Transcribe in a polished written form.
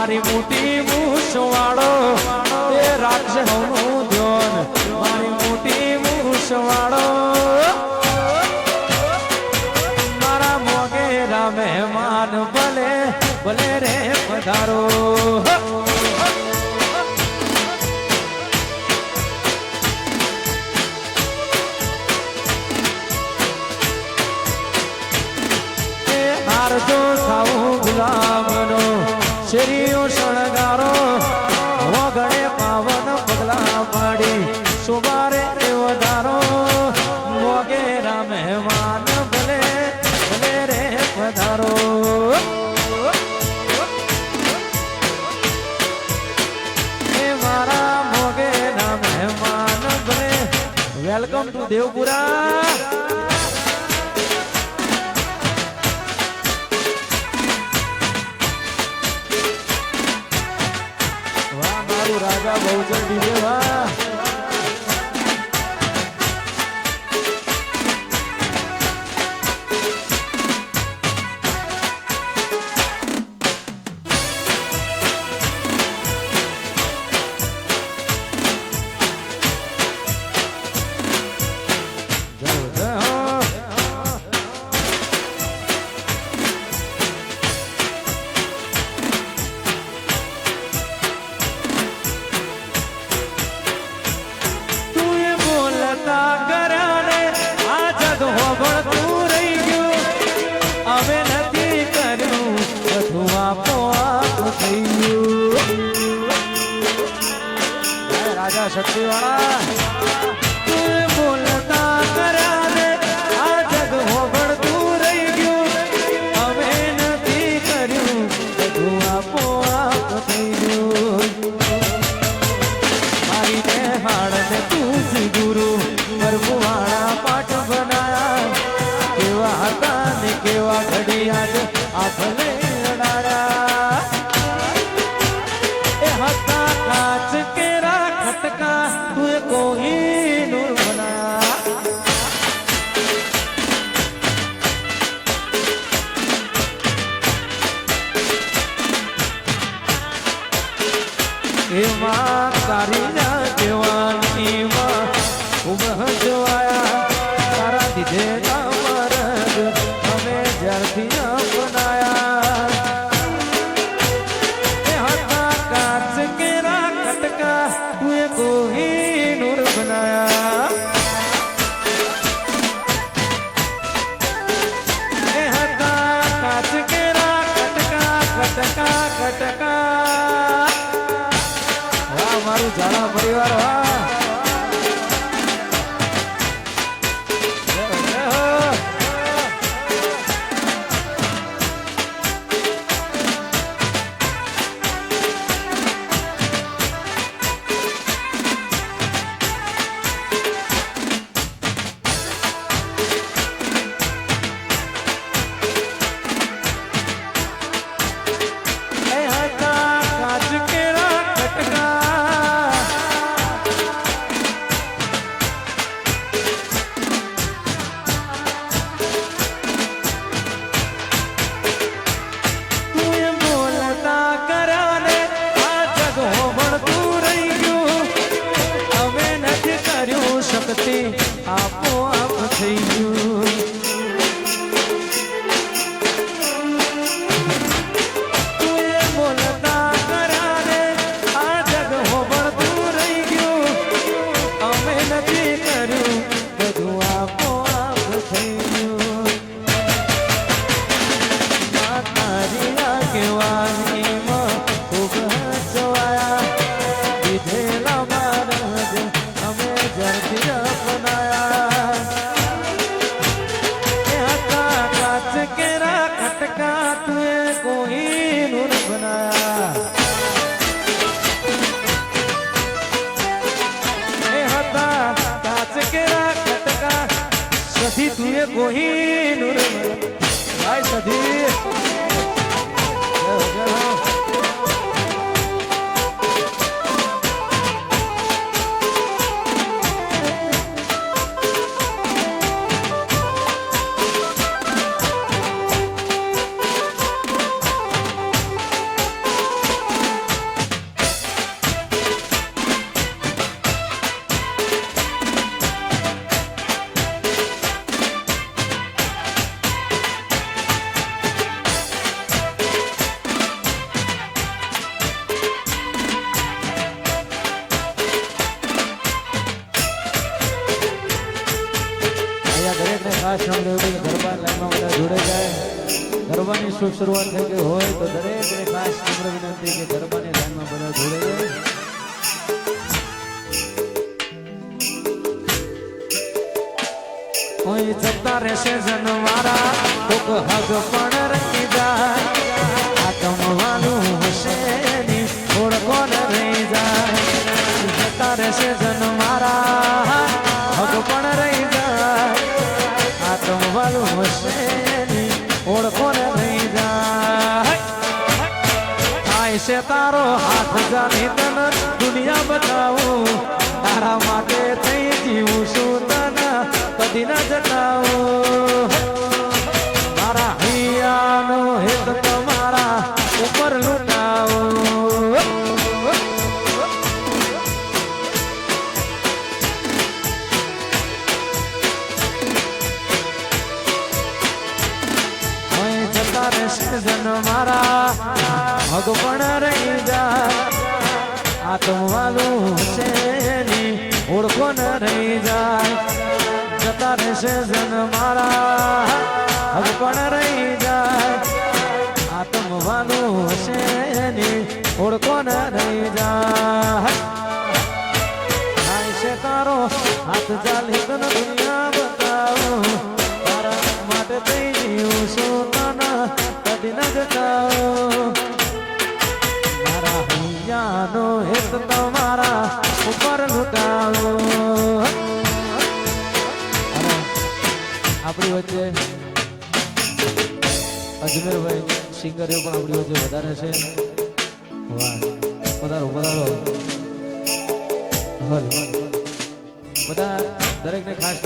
મારી મોટી મૂછવાળો એ રાખશે હવનું ધ્યાન મારી મોટી મૂછવાળો મારા મોગેરા મહેમાન ભલે ભલે રે પધારો હારજો થાવું ગુલામનો શેરીઓ શણગારો વગડે પાવન પગલા પાડી સુબારે વધારો મોગેરા મહેમાન ભલે ભલે રે પધારો એ મારા મોગેરા મહેમાન ભલે welcome to Devpura Raja Bahuchar DJ વાહ રાજા શક્તિ વાળા બોલતા કર્યા રે આ જગ હોબળતું રહી ગયું હવે નથી કર્યું બધું આપો આપ થઈ ગયું મારી ને હાડ ને તું શ્રી ગુરુ પરમવાળા પાઠ બનાયા કેવા હતા ને કેવા ઘડિયાળ આ ભલે અડાડ્યા એ હતા કાચ કેરા ખટકા તું કોઈ નૂર બના એમાં તારી ના જવાની માં ખૂબ હજવાયા તારા દીધે ના મરદ અમે જ્યારથી અપનાયા એ હતા કાચ કેરા ખટકા તું કોઈ નૂર બનાયા એ હતા કાચ કેરા ખટકા ખટકા ખટકા વાહ મારું જાણા પરિવાર વાહ ખાસ નમ્ર ગરબા લાઈનમાં બધા જોડે જાય ગરબાની શુભ શરૂઆત થઈ ગઈ હોય તો દરેકને ખાસ નમ્ર વિનંતી કે ગરબાની લાઈનમાં બધા જોડે જાય કોઈ જતા રહેશે જનવારા કોક હગ પણ રહી જાય આ કમવાનું હશે ની ઓળખો ન રહી જાય જતા રહેશે જનવારા હગ પણ રહી જાય આ કમવાનું હશે ની ઓળખો ન રહી જાય થાય છે તારો હાથ જાની તન દુનિયા બતાવું તારા માટે થઈ જીવું છું તને કદી ના જતાવું મારા હૈયાનો હેત તમારા ઉપર લૂંટાવું જતા રહેશે જન મારા હગ પણ રહી જાય આત્મવાલું છે ની ઓળખો ન રહી જાય જતા રહેશે જન મારા હગ પણ રહી જાય આત્મવાલું છે ની ઓળખો ન રહી જાય થાય છે તારો હાથ ચાલી તન દુનિયા બતાવો તારા માટે થઈ જીવું છું તને કદી ન જતાવો મારા હૈયાનો હેત તમારા ઉપર લૂંટાવો આપણી વચ્ચે અજમેરભાઈ સિંગર પણ આપણી વચ્ચે વધારે છે વાહ પધારો પધારો હલ બધા દરેકને ખાસ